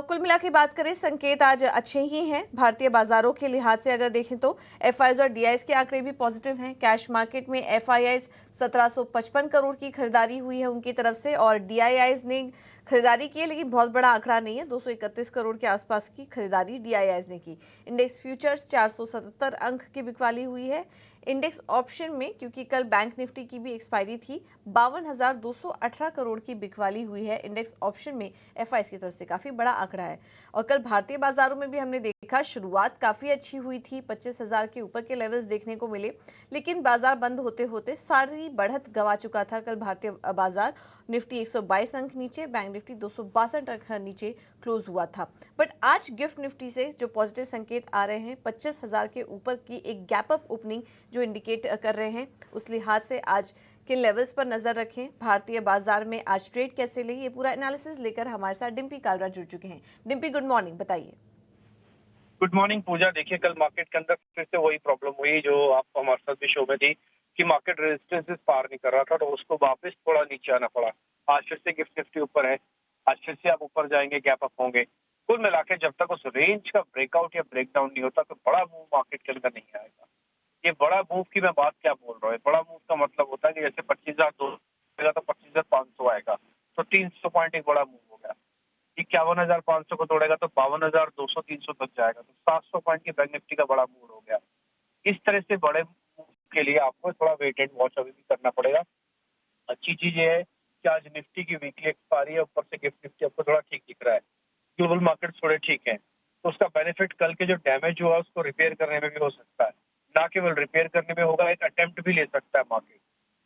कुल मिला के बात करें, संकेत आज अच्छे ही हैं। भारतीय बाजारों के लिहाज से अगर देखें तो एफआईआईज और डीआईएस के आंकड़े भी पॉजिटिव हैं। कैश मार्केट में एफआईआईज 1755 करोड़ की खरीदारी हुई है उनकी तरफ से, और डीआईआईज ने खरीदारी की है, लेकिन बहुत बड़ा आंकड़ा नहीं है। 231 करोड़ के आसपास की खरीदारी डीआईआईज ने की। इंडेक्स फ्यूचर्स 477 अंक की बिकवाली हुई है। इंडेक्स ऑप्शन में, क्योंकि कल बैंक निफ्टी की भी एक्सपायरी थी, 52,218 करोड़ की बिकवाली हुई है। इंडेक्स ऑप्शन में एफआईआईज की तरफ से काफी बड़ा आंकड़ा है। और कल भारतीय बाजारों में भी हमने देखा, शुरुआत काफी अच्छी हुई थी, 25,000 के ऊपर के लेवल्स देखने को मिले, लेकिन बाजार बंद होते होते सारी बढ़त गवा चुका था कल भारतीय बाजार। निफ्टी 122 अंक नीचे, बैंक निफ्टी 262 अंक नीचे क्लोज हुआ था। बट आज गिफ्ट निफ्टी से जो पॉजिटिव संकेत आ रहे हैं, 25,000 के ऊपर की एक गैप अप ओपनिंग जो इंडिकेट कर रहे हैं, उस लिहाज से आज किन लेवल्स पर नजर रखें, भारतीय बाजार में आज ट्रेड कैसे ले, ये पूरा एनालिसिस लेकर हमारे साथ डिम्पी कालरा जुड़ चुके हैं। डिम्पी, गुड मॉर्निंग, बताइए। गुड मॉर्निंग पूजा। देखिए, कल मार्केट के अंदर फिर से वही प्रॉब्लम हुई जो आपको हमारे साथ भी शो में थी कि मार्केट रेजिस्टेंस पार नहीं कर रहा था, तो उसको वापस थोड़ा नीचे आना पड़ा। आज फिर से गिफ्ट निफ्टी ऊपर है, आज फिर से आप ऊपर जाएंगे, गैप अप होंगे। कुल मिला के जब तक उस रेंज का ब्रेकआउट या ब्रेकडाउन नहीं होता तो बड़ा मूव मार्केट के अंदर नहीं आएगा। ये बड़ा मूव की मैं बात क्या बोल रहा हूँ, बड़ा मूव का मतलब होता है कि जैसे 25,200 तो 25,500 आएगा, तो 300 पॉइंट एक बड़ा मूव हो गया। 51,500 को तोड़ेगा तो 52,200 300 तक जाएगा, तो 700 पॉइंट की बैंक निफ्टी का बड़ा मूव हो गया। इस तरह से बड़े मूव के लिए आपको थोड़ा वेट एंड वॉच अभी भी करना पड़ेगा। अच्छी चीज ये है कि आज निफ्टी की वीकली एक्सपायरी है, ऊपर से गिफ्ट निफ्टी आपको थोड़ा ठीक दिख रहा है, ग्लोबल मार्केट थोड़े ठीक है, तो उसका बेनिफिट कल के जो डैमेज हुआ उसको रिपेयर करने में भी हो सकता है। ना केवल रिपेयर करने में होगा, एक अटेम्प्ट भी ले सकता है मार्केट।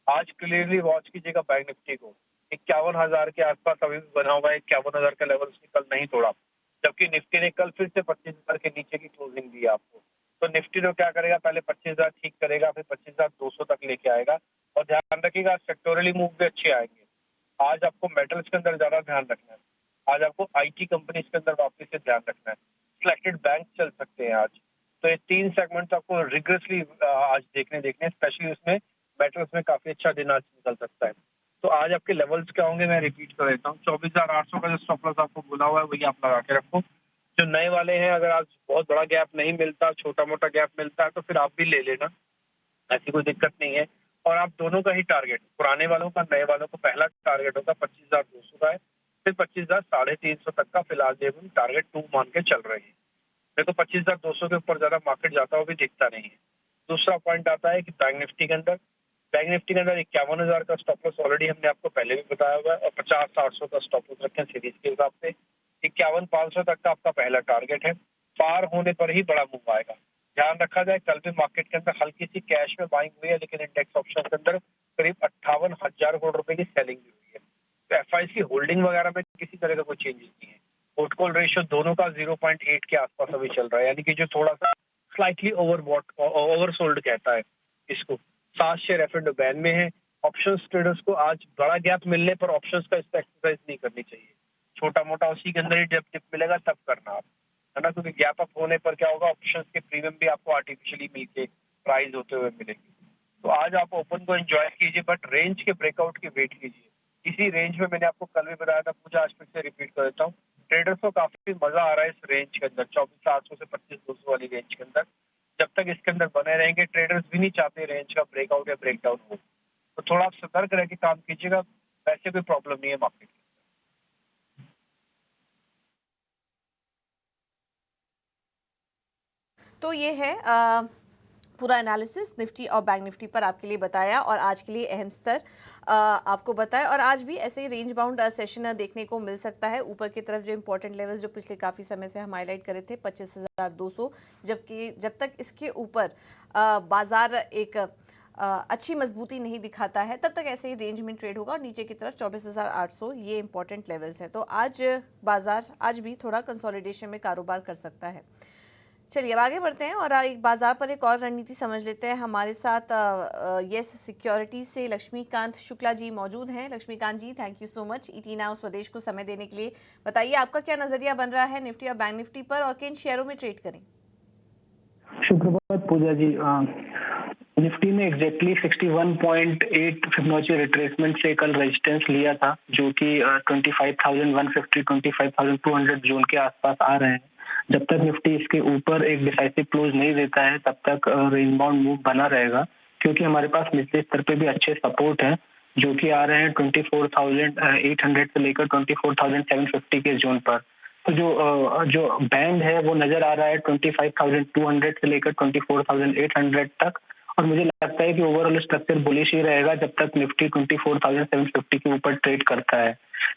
आज क्लियरली वॉच कीजिएगा बैंक निफ्टी को, 51,000 के आसपास अभी भी बना हुआ है, 51,000 का लेवल उसने कल नहीं तोड़ा, जबकि निफ्टी ने कल फिर से 25,000 के नीचे की क्लोजिंग दी आपको। तो निफ्टी तो क्या करेगा, पहले 25,000 ठीक करेगा, फिर 25,200 तक लेके आएगा। और ध्यान रखिएगा, सेक्टोरली मूव भी अच्छे आएंगे। आज आपको मेटल्स के अंदर ज्यादा ध्यान रखना है, आज आपको आईटी कंपनीज के अंदर वापस से ध्यान रखना है, सिलेक्टेड बैंक चल सकते हैं आज। तो ये 3 सेगमेंट्स आपको रिग्रेसली आज देखने स्पेशली उसमें मेटल्स में काफी अच्छा दिन आज निकल सकता है। तो आज आपके लेवल्स क्या होंगे मैं रिपीट कर देता हूँ। 24,800 का जो स्टॉप लॉस आपको बोला हुआ है वही आप लगा के रखो। जो नए वाले हैं, अगर आज बहुत बड़ा गैप नहीं मिलता, छोटा मोटा गैप मिलता है तो फिर आप भी ले लेना, ऐसी कोई दिक्कत नहीं है। और आप दोनों का ही टारगेट, पुराने वालों का, नए वालों को पहला टारगेट होगा 25,200 का है, फिर 25,350 तक का फिलहाल ये टारगेट 2 मान के चल रहे हैं। देखो 25,200 के ऊपर ज्यादा मार्केट जाता हुआ भी दिखता नहीं है। दूसरा पॉइंट आता है कि बैंक निफ्टी के अंदर 51,000 का स्टॉप लॉस ऑलरेडी हमने आपको पहले भी बताया हुआ है, और 50,800 का स्टॉप लॉस रखें सीरीज के हिसाब से। 51,500 तक का आपका पहला टारगेट है, पार होने पर ही बड़ा मूव आएगा। ध्यान रखा जाए, कल भी मार्केट के अंदर हल्की सी कैश में बाइंग हुई है, लेकिन इंडेक्स ऑप्शन के अंदर करीब 58,000 करोड़ रुपए की सेलिंग भी हुई है। तो एफआईआईज की होल्डिंग वगैरह में किसी तरह का कोई चेंजेस नहीं है। पोर्ट कॉल रेशियो दोनों का 0.8 के आसपास अभी चल रहा है, यानी कि जो थोड़ा सा स्लाइटली ओवरसोल्ड कहता है इसको। 7 शेयर एफ&ओ बैन में है। ऑप्शंस ट्रेडर्स को आज बड़ा गैप मिलने पर ऑप्शंस का एक्सरसाइज नहीं करनी चाहिए, छोटा मोटा उसी के अंदर ही जब टिप मिलेगा तब करना आप, है ना, क्योंकि गैप अप होने पर क्या होगा, ऑप्शंस के प्रीमियम भी आपको आर्टिफिशियली मिलके प्राइस होते हुए मिलेंगे। तो आज आप ओपन को एंजॉय कीजिए, बट रेंज के ब्रेकआउट की वेट कीजिए। इसी रेंज में मैंने आपको कल भी बताया था, पूजा आज फिर से रिपीट कर देता हूँ, ट्रेडर्स को काफी मजा आ रहा है इस रेंज के अंदर, 24,800 से 25,200 वाली रेंज के अंदर। जब तक इसके अंदर बने रहेंगे, ट्रेडर्स भी नहीं चाहते रेंज का ब्रेकआउट या ब्रेकडाउन हो, तो थोड़ा आप सतर्क रह के काम कीजिएगा। वैसे कोई प्रॉब्लम नहीं है मार्केट की। तो ये है पूरा एनालिसिस निफ्टी और बैंक निफ्टी पर आपके लिए बताया, और आज के लिए अहम स्तर आपको बताया। और आज भी ऐसे ही रेंज बाउंड सेशन देखने को मिल सकता है। ऊपर की तरफ जो इंपॉर्टेंट लेवल्स जो पिछले काफ़ी समय से हम हाईलाइट करे थे, 25,200, जबकि जब तक इसके ऊपर बाजार एक अच्छी मजबूती नहीं दिखाता है, तब तक ऐसे ही रेंज में ट्रेड होगा। और नीचे की तरफ 24,800 ये इंपॉर्टेंट लेवल्स है। तो आज बाजार आज भी थोड़ा कंसोलिडेशन में कारोबार कर सकता है। चलिए अब आगे बढ़ते हैं और एक बाजार पर एक और रणनीति समझ लेते हैं। हमारे साथ यस सिक्योरिटीज से लक्ष्मीकांत शुक्ला जी मौजूद हैं। Laxmikant ji, thank you so much ET Now Swadesh को समय देने के लिए। बताइए आपका क्या नजरिया बन रहा है निफ्टी और बैंक निफ्टी पर, और किन शेयरों में ट्रेड करें? सुप्रभात पूजा जी। निफ्टी ने एग्जैक्टली 61.8 फिबोनाची रिट्रेसमेंट से कल रेजिस्टेंस लिया था, जो कि 25,150 25,200 जोन के आसपास आ रहे हैं। जब तक निफ्टी इसके ऊपर एक डिसाइसिव क्लोज नहीं देता है तब तक रेंज बाउंड मूव बना रहेगा, क्योंकि हमारे पास निचले स्तर पे भी अच्छे सपोर्ट हैं जो कि आ रहे हैं 24,800 से लेकर 24,750 के जोन पर। तो जो बैंड है वो नजर आ रहा है 25,200 से लेकर 24,800 तक, और मुझे लगता है कि ओवरऑल स्ट्रक्चर बुलिश ही रहेगा जब तक निफ्टी 24,750 के ऊपर ट्रेड करता है।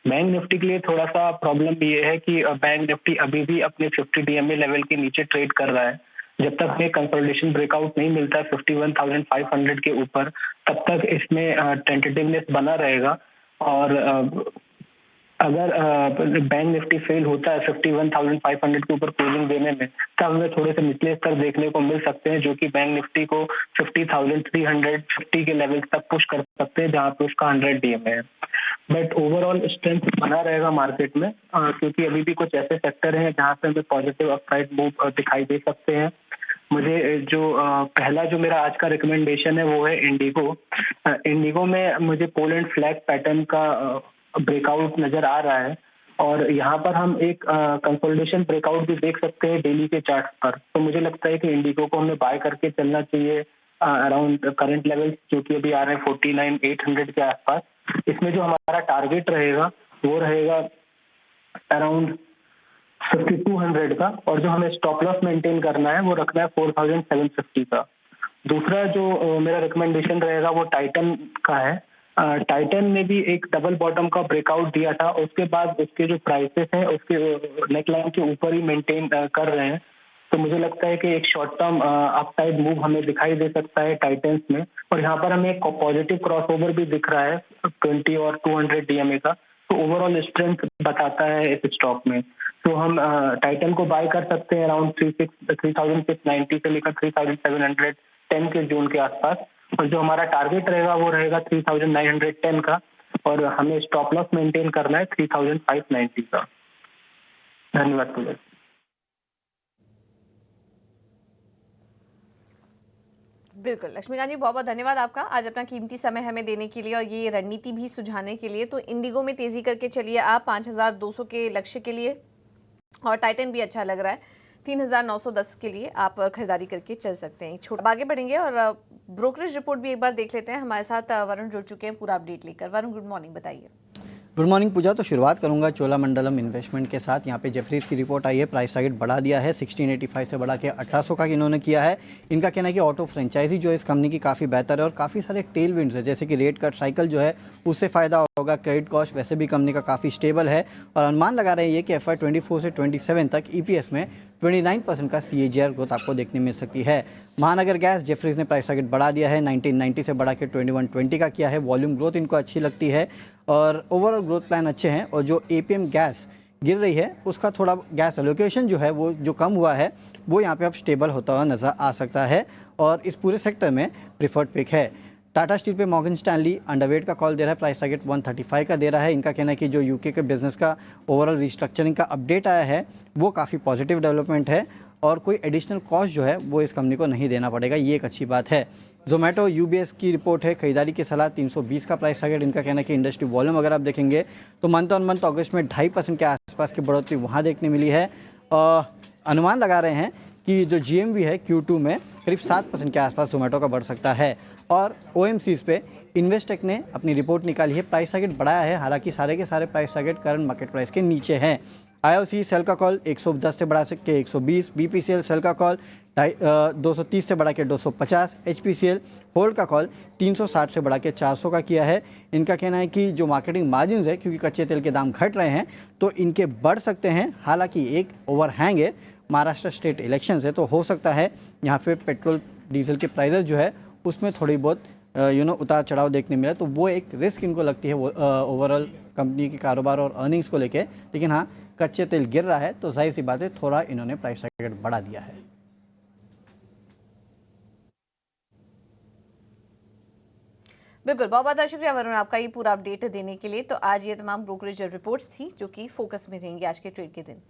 बैंक निफ्टी के लिए थोड़ा सा प्रॉब्लम ये है कि बैंक निफ्टी अभी भी अपने 50 डीएमए लेवल के नीचे ट्रेड कर रहा है। जब तक हमें कंसोलिडेशन ब्रेकआउट नहीं मिलता 51,500 के ऊपर, तब तक इसमें टेंटेटिवनेस बना रहेगा। और अगर बैंक निफ्टी फेल होता है 51,500 के ऊपर क्लोजिंग देने में, तब हमें थोड़े से निचले स्तर देखने को मिल सकते हैं, जो कि बैंक निफ्टी को 50,350 के लेवल तक पुश कर सकते हैं, जहां पे उसका 100 डीएमए है। बट ओवरऑल स्ट्रेंथ बना रहेगा मार्केट में, क्योंकि अभी भी कुछ ऐसे सेक्टर हैं जहां पे हमें पॉजिटिव अपसाइड मूव दिखाई दे सकते हैं। मुझे पहला जो मेरा आज का रिकमेंडेशन है वो है इंडिगो। इंडिगो में मुझे पोल एंड फ्लैग पैटर्न का ब्रेकआउट नजर आ रहा है, और यहाँ पर हम एक कंसोलिडेशन ब्रेकआउट भी देख सकते हैं डेली के चार्ट पर। तो मुझे लगता है कि इंडिगो को हमें बाय करके चलना चाहिए अराउंड करंट लेवल, जो कि अभी आ रहे हैं 49,800 के आसपास। इसमें जो हमारा टारगेट रहेगा वो रहेगा अराउंड 5200 का, और जो हमें स्टॉप लॉस मेंटेन करना है वो रखना है 4750 का। दूसरा जो मेरा रिकमेंडेशन रहेगा वो टाइटन का है। टाइटन ने भी एक डबल बॉटम का ब्रेकआउट दिया था, उसके बाद उसके जो प्राइसेस हैं उसके नेकलाइन के ऊपर ही मेंटेन कर रहे हैं। तो मुझे लगता है कि एक शॉर्ट टर्म अपसाइड मूव हमें दिखाई दे सकता है टाइटन्स में, और यहाँ पर हमें एक पॉजिटिव क्रॉसओवर भी दिख रहा है 20 और 200 डीएमए का। तो ओवरऑल स्ट्रेंथ बताता है इस स्टॉक में। तो हम टाइटन को बाय कर सकते हैं अराउंड 3,690 से लेकर 3,710 के जोन के आसपास, और जो हमारा टारगेट रहेगा वो रहेगा 3,910 का, और हमें स्टॉप लॉस मेंटेन करना है 3,590 का। धन्यवाद पूजा। बिल्कुल लक्ष्मीकांत जी, बहुत बहुत धन्यवाद आपका आज अपना कीमती समय हमें देने के लिए और ये रणनीति भी सुझाने के लिए। तो इंडिगो में तेजी करके चलिए आप 5,200 के लक्ष्य के लिए, और टाइटन भी अच्छा लग रहा है 3,910 के लिए आप खरीदारी करके चल सकते हैं। छोटा आगे बढ़ेंगे और ब्रोकरेज रिपोर्ट भी एक बार देख लेते हैं। हमारे साथ वरुण जुड़ चुके हैं पूरा अपडेट लेकर। वरुण, गुड मॉर्निंग, बताइए। गुड मॉर्निंग पूजा। तो शुरुआत करूंगा चोलामंडलम इन्वेस्टमेंट के साथ। यहाँ पे जेफरीज की रिपोर्ट आई है, प्राइस टारगेट बढ़ा दिया है 1685 से बढ़ा के 1800 का इन्होंने किया है। इनका कहना है कि ऑटो फ्रेंचाइजी जो है इस कंपनी की काफ़ी बेहतर है और काफ़ी सारे टेल विंड्स है, जैसे कि रेट कट साइकिल जो है उससे फ़ायदा होगा। क्रेडिट कॉस्ट वैसे भी कंपनी का काफ़ी स्टेबल है, और अनुमान लगा रहे हैं ये कि FY24 से 27 तक EPS में 29% का CAGR ग्रोथ आपको देखने मिल सकती है। महानगर गैस जेफरीज ने प्राइस टारगेट बढ़ा दिया है, 1990 से बढ़ा के 2120 का किया है। वॉल्यूम ग्रोथ इनको अच्छी लगती है और ओवरऑल ग्रोथ प्लान अच्छे हैं। और जो APM गैस गिर रही है उसका थोड़ा गैस एलोकेशन जो है वो जो कम हुआ है वो यहाँ पे अब स्टेबल होता हुआ नज़र आ सकता है, और इस पूरे सेक्टर में प्रीफर्ड पिक है। टाटा स्टील पे मॉर्गन स्टैनली अंडरवेट का कॉल दे रहा है, प्राइस टारगेट 135 का दे रहा है। इनका कहना है कि जो यूके के बिजनेस का ओवरऑल रिस्ट्रक्चरिंग का अपडेट आया है वो काफ़ी पॉजिटिव डेवलपमेंट है, और कोई एडिशनल कॉस्ट जो है वो इस कंपनी को नहीं देना पड़ेगा, ये एक अच्छी बात है। जोमेटो UBS की रिपोर्ट है, खरीदारी की सलाह 320 का प्राइस टारगेट। इनका कहना है कि इंडस्ट्री वॉल्यूम अगर आप देखेंगे तो मंथ ऑन मंथ अगस्त में 2.5% के आसपास की बढ़ोतरी वहाँ देखने मिली है। अनुमान लगा रहे हैं कि जो GMV है Q2 में करीब 7% के आसपास जोमेटो का बढ़ सकता है। और OMCs पे इन्वेस्टेक ने अपनी रिपोर्ट निकाली है, प्राइस टारगेट बढ़ाया है, हालांकि सारे के सारे price target current market price के नीचे हैं। IOC सेल का कॉल 110 से बढ़ा के 120, BPCL सेल का कॉल 230 से बढ़ा के 250, HPCL होल्ड का कॉल 360 से बढ़ा के 400 का किया है। इनका कहना है कि जो मार्केटिंग मार्जिन है, क्योंकि कच्चे तेल के दाम घट रहे हैं तो इनके बढ़ सकते हैं, हालांकि एक ओवरहैंग है, महाराष्ट्र स्टेट इलेक्शंस है, तो हो सकता है यहाँ पे पेट्रोल डीजल के प्राइसेस जो है उसमें थोड़ी बहुत उतार चढ़ाव देखने मिला, तो वो एक रिस्क इनको लगती है ओवरऑल कंपनी के कारोबार और अर्निंग्स को लेके। लेकिन हाँ, कच्चे तेल गिर रहा है तो जाहिर सी बात है थोड़ा इन्होंने प्राइस टारगेट बढ़ा दिया है। बिल्कुल, बहुत बहुत शुक्रिया वरुण आपका ये पूरा अपडेट देने के लिए। तो आज ये तमाम ब्रोकरेज रिपोर्ट्स थी जो कि फोकस में रहेंगी आज के ट्रेड के दिन।